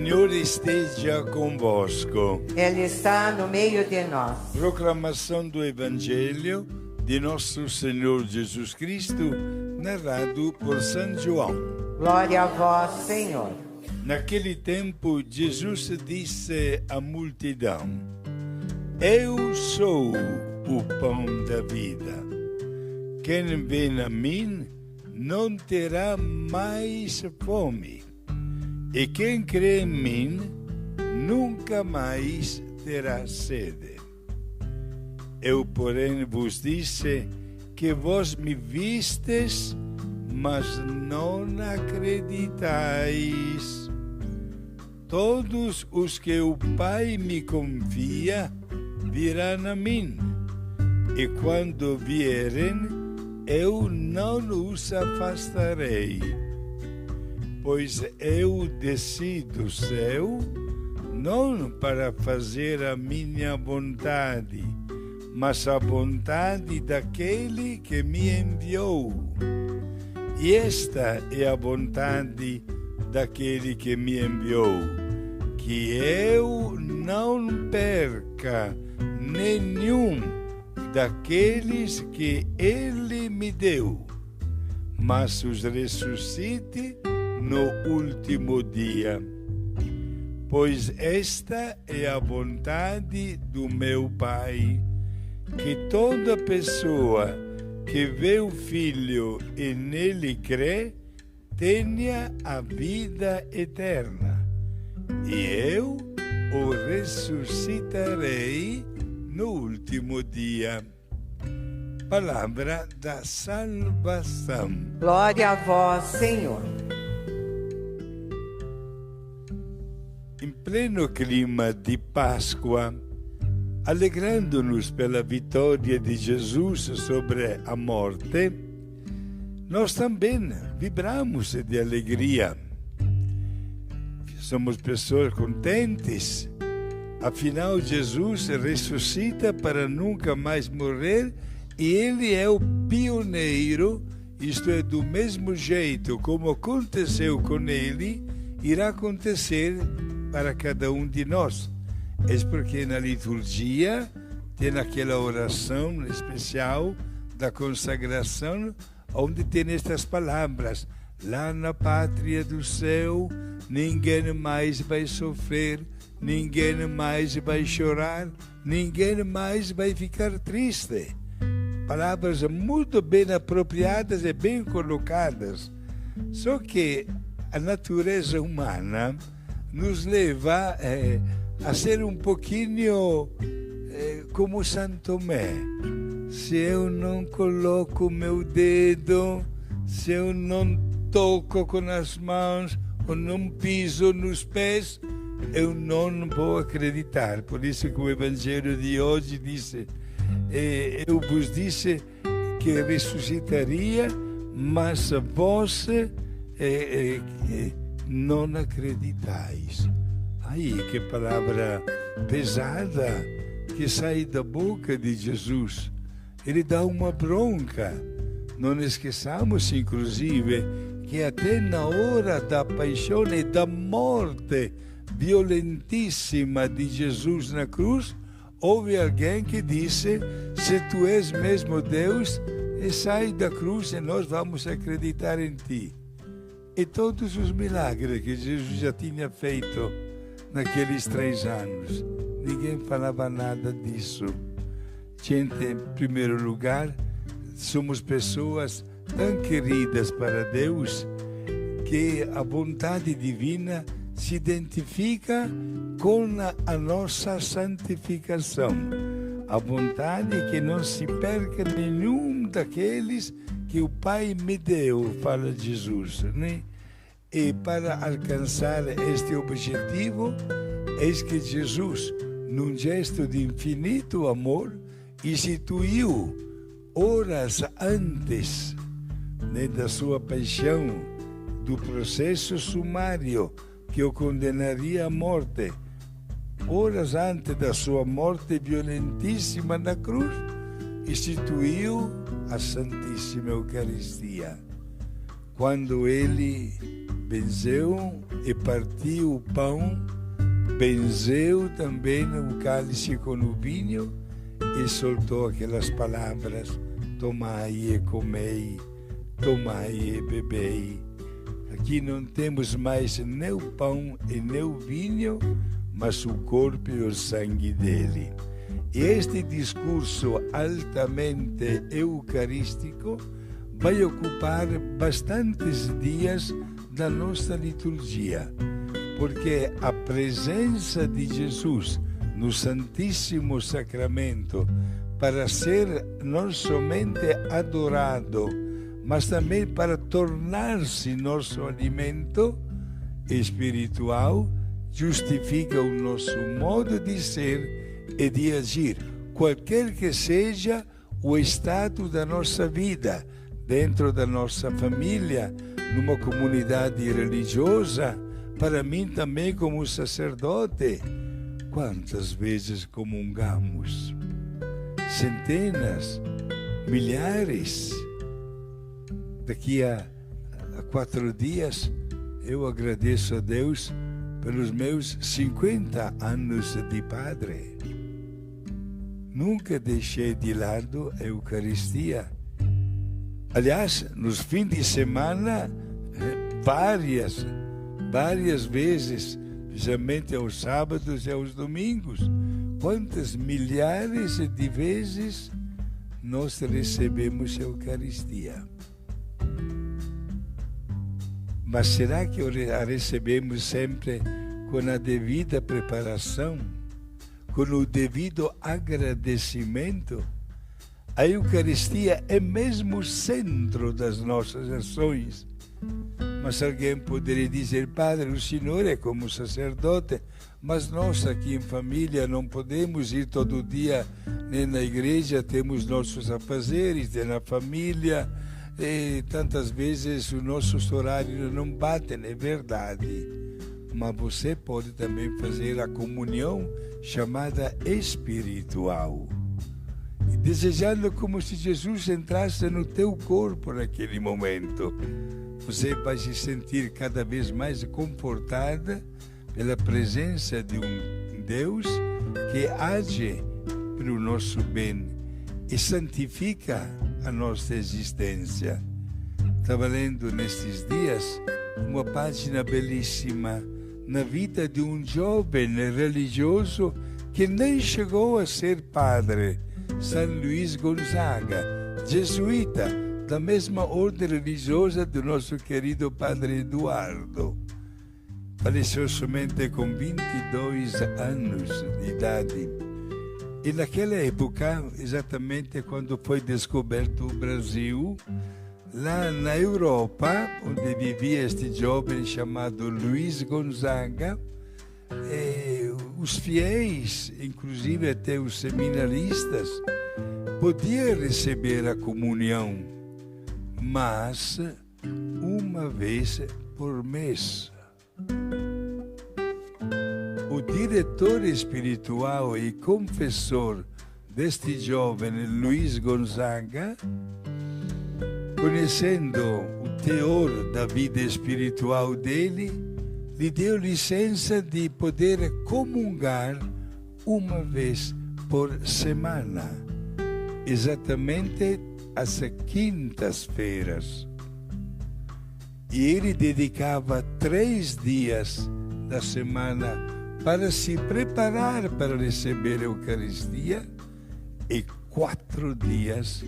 Signore esteja convosco. Ele está no meio de nós. Proclamação do Evangelho de nosso Senhor Jesus Cristo, narrado por São João. Glória a vós, Senhor. Naquele tempo, Jesus disse à multidão: Eu sou o pão da vida. Quem vem a mim não terá mais fome. E quem crê em mim nunca mais terá sede. Eu, porém, vos disse que vós me vistes, mas não acreditais. Todos os que o Pai me confia virão a mim, e quando vierem, eu não os afastarei. Pois eu desci do céu, não para fazer a minha vontade, mas a vontade daquele que me enviou. E esta é a vontade daquele que me enviou, que eu não perca nenhum daqueles que ele me deu, mas os ressuscite no último dia. Pois esta é a vontade do meu Pai, que toda pessoa que vê o Filho e nele crê, tenha a vida eterna, e eu o ressuscitarei no último dia. Palavra da salvação. Glória a vós, Senhor. Em pleno clima de Páscoa, alegrando-nos pela vitória de Jesus sobre a morte, nós também vibramos de alegria. Somos pessoas contentes. Afinal, Jesus ressuscita para nunca mais morrer, e Ele é o pioneiro. Isto é, do mesmo jeito como aconteceu com Ele, irá acontecer para cada um de nós. É porque na liturgia tem aquela oração especial da consagração, onde tem estas palavras: lá na pátria do céu, ninguém mais vai sofrer, ninguém mais vai chorar, ninguém mais vai ficar triste. Palavras muito bem apropriadas e bem colocadas. Só que a natureza humana nos leva a ser um pouquinho como São Tomé. Se eu não coloco o meu dedo, se eu não toco com as mãos ou não piso nos pés, eu não vou acreditar. Por isso que o Evangelho de hoje disse: eu vos disse que ressuscitaria, mas vós não acreditais. Aí, que palavra pesada que sai da boca de Jesus. Ele dá uma bronca. Não esqueçamos, inclusive, que até na hora da paixão e da morte violentíssima de Jesus na cruz, houve alguém que disse: se tu és mesmo Deus, sai da cruz e nós vamos acreditar em ti. E todos os milagres que Jesus já tinha feito naqueles 3 anos, ninguém falava nada disso. Gente, em primeiro lugar, somos pessoas tão queridas para Deus que a vontade divina se identifica com a nossa santificação. A vontade que não se perca nenhum daqueles que o Pai me deu, fala Jesus, né? E para alcançar este objetivo, eis que Jesus, num gesto de infinito amor, instituiu horas antes, né, da sua paixão, do processo sumário que o condenaria à morte, horas antes da sua morte violentíssima na cruz, instituiu a Santíssima Eucaristia. Quando ele benzeu e partiu o pão, benzeu também o cálice com o vinho e soltou aquelas palavras: tomai e comei, tomai e bebei. Aqui não temos mais nem o pão e nem o vinho, mas o corpo e o sangue dele. E este discurso altamente eucarístico vai ocupar bastantes dias da nossa liturgia, porque a presença de Jesus no Santíssimo Sacramento, para ser não somente adorado, mas também para tornar-se nosso alimento espiritual, justifica o nosso modo de ser e de agir, qualquer que seja o estado da nossa vida, dentro da nossa família, numa comunidade religiosa, para mim também como sacerdote. Quantas vezes comungamos? Centenas, milhares. Daqui a 4 dias eu agradeço a Deus pelos meus 50 anos de padre. Nunca deixei de lado a Eucaristia. Aliás, nos fins de semana, várias vezes, especialmente aos sábados e aos domingos. Quantas milhares de vezes nós recebemos a Eucaristia? Mas será que a recebemos sempre com a devida preparação, com o devido agradecimento? A Eucaristia é mesmo o centro das nossas ações. Mas alguém poderia dizer: Padre, o senhor é como sacerdote, mas nós aqui em família não podemos ir todo dia nem na igreja, temos nossos afazeres na família, e tantas vezes os nossos horários não batem, é verdade. Mas você pode também fazer a comunhão chamada espiritual, desejando como se Jesus entrasse no teu corpo naquele momento. Você vai se sentir cada vez mais confortada pela presença de um Deus que age para o nosso bem e santifica a nossa existência. Estava lendo nestes dias uma página belíssima na vida de um jovem religioso que nem chegou a ser padre, São Luís Gonzaga, jesuíta, da mesma ordem religiosa do nosso querido Padre Eduardo. Faleceu somente com 22 anos de idade. E naquela época, exatamente quando foi descoberto o Brasil, lá na Europa, onde vivia este jovem chamado Luís Gonzaga, os fiéis, inclusive até os seminaristas, podiam receber a comunhão, mas uma vez por mês. O diretor espiritual e confessor deste jovem Luís Gonzaga, conhecendo o teor da vida espiritual dele, lhe deu licença de poder comungar uma vez por semana, exatamente às quintas-feiras. E ele dedicava 3 dias da semana para se preparar para receber a Eucaristia e 4 dias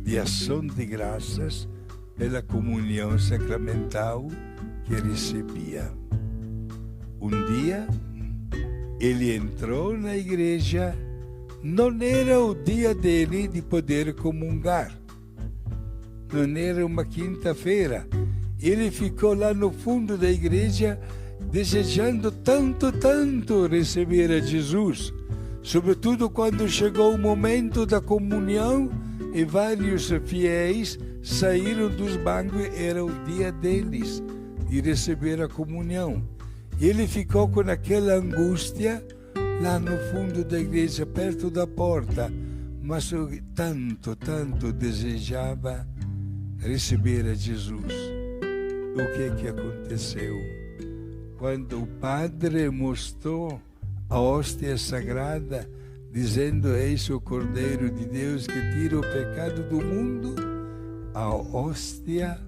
de ação de graças pela comunhão sacramental que recebia. Um dia, ele entrou na igreja, não era o dia dele de poder comungar, não era uma quinta-feira. Ele ficou lá no fundo da igreja, desejando tanto receber a Jesus, sobretudo quando chegou o momento da comunhão e vários fiéis saíram dos bancos, era o dia deles de receber a comunhão. Ele ficou com aquela angústia lá no fundo da igreja, perto da porta, mas tanto desejava receber a Jesus. o que aconteceu? Quando o padre mostrou a hóstia sagrada, dizendo: eis o Cordeiro de Deus que tira o pecado do mundo, a hóstia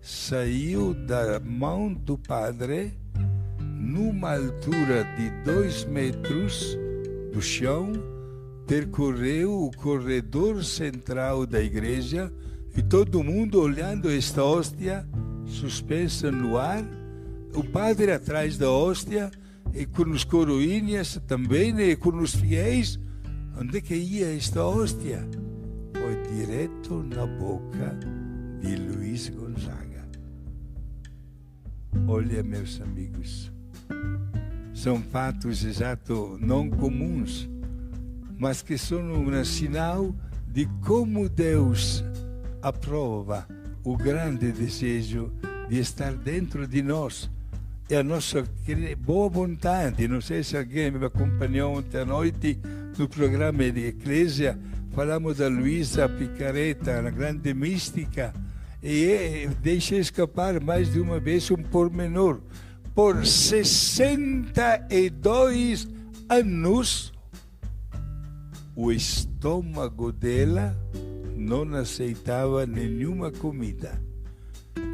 saiu da mão do padre numa altura de 2 metros do chão, percorreu o corredor central da igreja e todo mundo olhando esta hóstia suspensa no ar, o padre atrás da hóstia e com os coroinhas também e com os fiéis. Onde que ia esta hóstia? Foi direto na boca de Luiz Gonzaga. Olha, meus amigos, são fatos exatos não comuns, mas que são um sinal de como Deus aprova o grande desejo de estar dentro de nós. E a nossa boa vontade. Não sei se alguém me acompanhou ontem à noite no programa de Eclésia, falamos da Luísa Picareta, a grande mística, e deixei escapar mais de uma vez um pormenor. Por 62 anos, o estômago dela não aceitava nenhuma comida.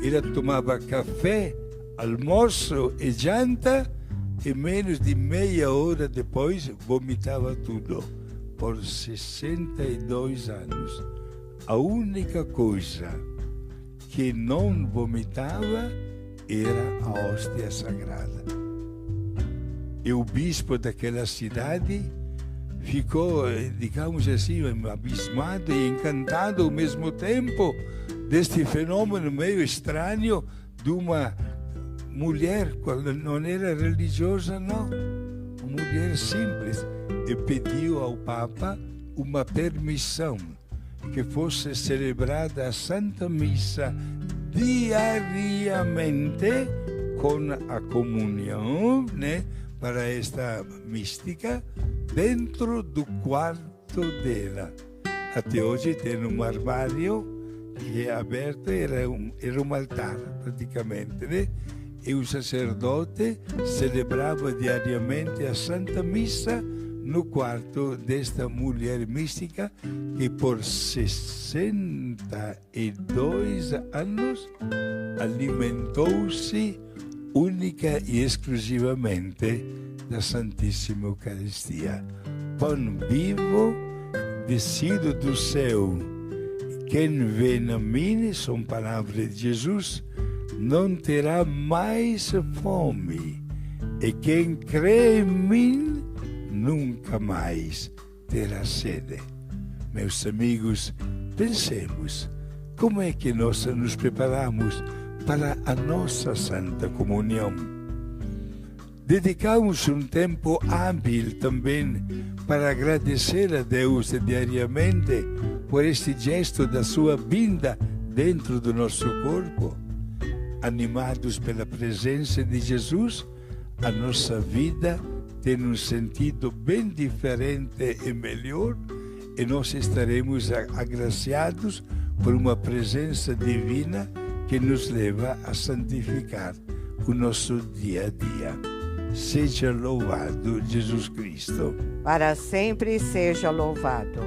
Ela tomava café, almoço e janta, e menos de meia hora depois vomitava tudo. Por 62 anos. A única coisa que não vomitava era a hóstia sagrada. E o bispo daquela cidade ficou, digamos assim, abismado e encantado ao mesmo tempo deste fenômeno meio estranho de uma mulher, não era religiosa, não, uma mulher simples, e pediu ao Papa uma permissão que fosse celebrada a Santa Missa diariamente com a comunhão, né, para esta mística dentro do quarto dela. Até hoje tem um armário que é aberto, era um altar praticamente, né? E o sacerdote celebrava diariamente a Santa Missa no quarto desta mulher mística que por 62 anos alimentou-se única e exclusivamente da Santíssima Eucaristia. Pão vivo, descido do céu. Quem vem a mim, são palavras de Jesus, não terá mais fome. E quem crê em mim, nunca mais terá sede. Meus amigos, pensemos, como é que nós nos preparamos para a nossa Santa Comunhão? Dedicamos um tempo hábil também para agradecer a Deus diariamente por este gesto da sua vinda dentro do nosso corpo. Animados pela presença de Jesus, a nossa vida tem um sentido bem diferente e melhor, e nós estaremos agraciados por uma presença divina que nos leva a santificar o nosso dia a dia. Seja louvado Jesus Cristo. Para sempre seja louvado.